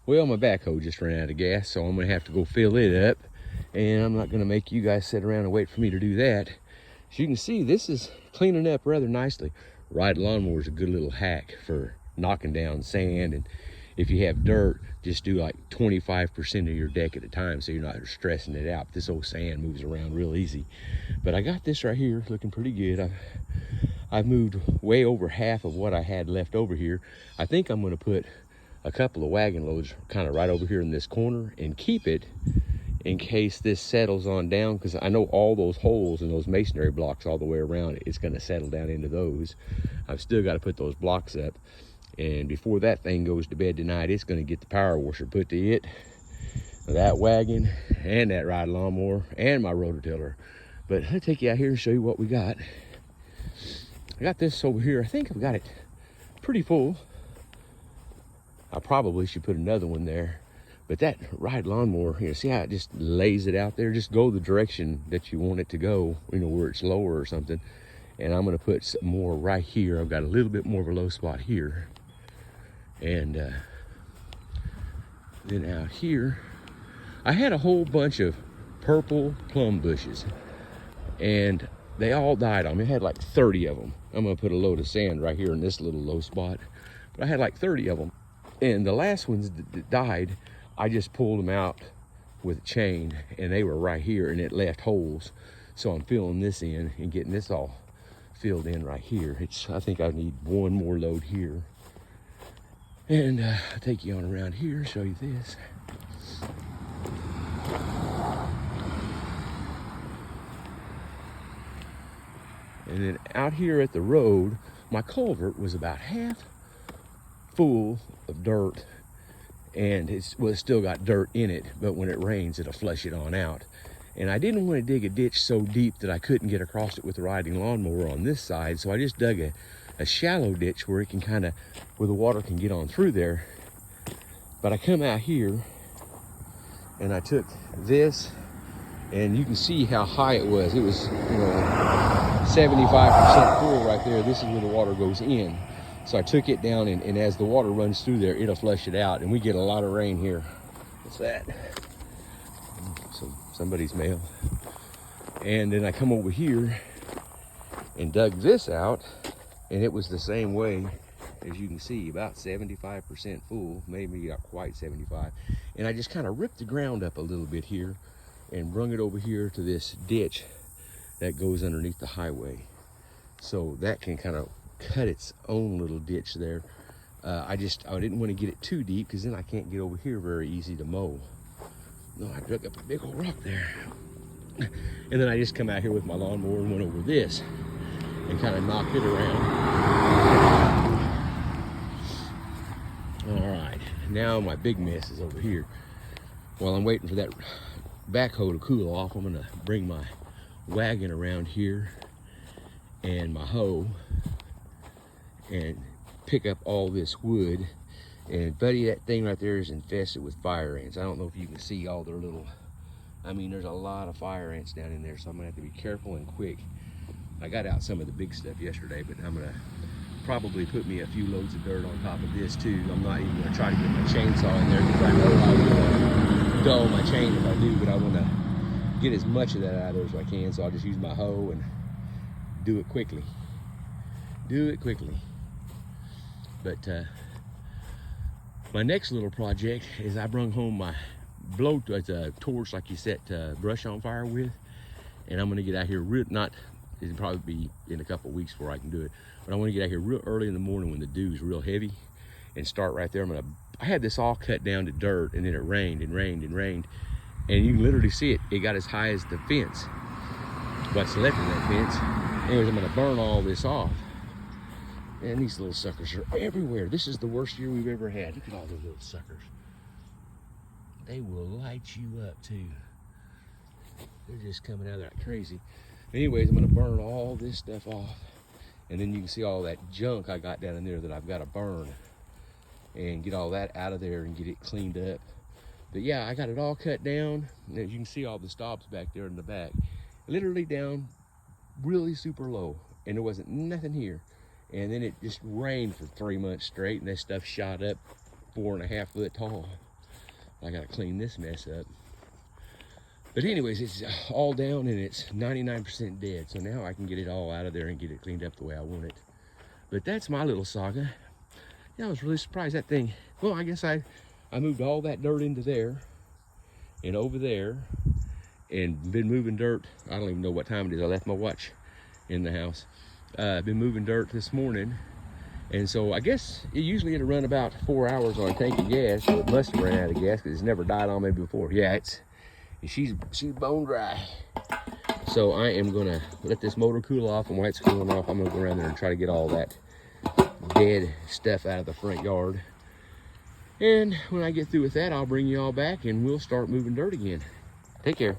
Well, my backhoe just ran out of gas, so I'm gonna have to go fill it up. And I'm not gonna make you guys sit around and wait for me to do that. As you can see, this is cleaning up rather nicely. Ride lawnmower is a good little hack for knocking down sand. And if you have dirt, just do like 25% of your deck at a time so you're not stressing it out. This old sand moves around real easy. But I got this right here looking pretty good. I've moved way over half of what I had left over here. I think I'm gonna put a couple of wagon loads kind of right over here in this corner and keep it in case this settles on down, because I know all those holes and those masonry blocks all the way around it's going to settle down into those. I've still got to put those blocks up, and before that thing goes to bed tonight, it's going to get the power washer put to it, that wagon and that ride lawnmower and my rototiller. But I'll take you out here and show you what we got. I got this over here. I think I've got it pretty full. I probably should put another one there. But that ride lawnmower, see how it just lays it out there? Just go the direction that you want it to go, where it's lower or something. And I'm gonna put some more right here. I've got a little bit more of a low spot here. And then out here, I had a whole bunch of purple plum bushes. And they all died on me. I had like 30 of them. I'm gonna put a load of sand right here in this little low spot. But I had like 30 of them. And the last ones that died, I just pulled them out with a chain, and they were right here, and it left holes. So I'm filling this in and getting this all filled in right here. I think I need one more load here. And I'll take you on around here, show you this. And then out here at the road, my culvert was about half full of dirt, and it's still got dirt in it, but when it rains it'll flush it on out. And I didn't want to dig a ditch so deep that I couldn't get across it with the riding lawnmower on this side, so I just dug a shallow ditch where the water can get on through there. But I come out here and I took this, and you can see how high it was. It was 75% full right there. This is where the water goes in. So I took it down, and as the water runs through there, it'll flush it out. And we get a lot of rain here. What's that? Somebody's mail. And then I come over here and dug this out, and it was the same way. As you can see, about 75% full, maybe not quite 75. And I just kind of ripped the ground up a little bit here and brung it over here to this ditch that goes underneath the highway. So that can kind of cut its own little ditch there. I didn't want to get it too deep, because then I can't get over here very easy to mow. No, I dug up a big old rock there. And then I just come out here with my lawnmower and went over this and kind of knocked it around. All right, now my big mess is over here. While I'm waiting for that backhoe to cool off, I'm gonna bring my wagon around here and my hoe and pick up all this wood. And buddy, that thing right there is infested with fire ants. I don't know if you can see all their little, there's a lot of fire ants down in there, so I'm gonna have to be careful and quick. I got out some of the big stuff yesterday, but I'm gonna probably put me a few loads of dirt on top of this too. I'm not even gonna try to get my chainsaw in there, because I know I will dull my chain if I do, but I wanna get as much of that out of there as I can, so I'll just use my hoe and do it quickly. But my next little project is I brung home my torch like you set brush on fire with, and I'm gonna get out here it'll probably be in a couple of weeks before I can do it, but I want to get out here real early in the morning when the dew's real heavy and start right there. I had this all cut down to dirt, and then it rained and rained and rained, and you can literally see it got as high as the fence, what's left of that fence. Anyways, I'm gonna burn all this off. And these little suckers are everywhere. This is the worst year we've ever had. Look at all those little suckers. They will light you up too. They're just coming out there like crazy. Anyways, I'm gonna burn all this stuff off. And then you can see all that junk I got down in there that I've gotta burn. And get all that out of there and get it cleaned up. But yeah, I got it all cut down. And as you can see all the stops back there in the back. Literally down really super low. And there wasn't nothing here. And then it just rained for 3 months straight, and that stuff shot up 4.5 foot tall. I gotta clean this mess up. But anyways, it's all down and it's 99% dead. So now I can get it all out of there and get it cleaned up the way I want it. But that's my little saga. Yeah, I was really surprised that thing. Well, I guess I moved all that dirt into there and over there and been moving dirt. I don't even know what time it is. I left my watch in the house. I've been moving dirt this morning. And so I guess it'll run about 4 hours on a tank of gas. So it must have ran out of gas because it's never died on me before. Yeah, she's bone dry. So I am gonna let this motor cool off, and while it's cooling off, I'm gonna go around there and try to get all that dead stuff out of the front yard. And when I get through with that, I'll bring you all back and we'll start moving dirt again. Take care.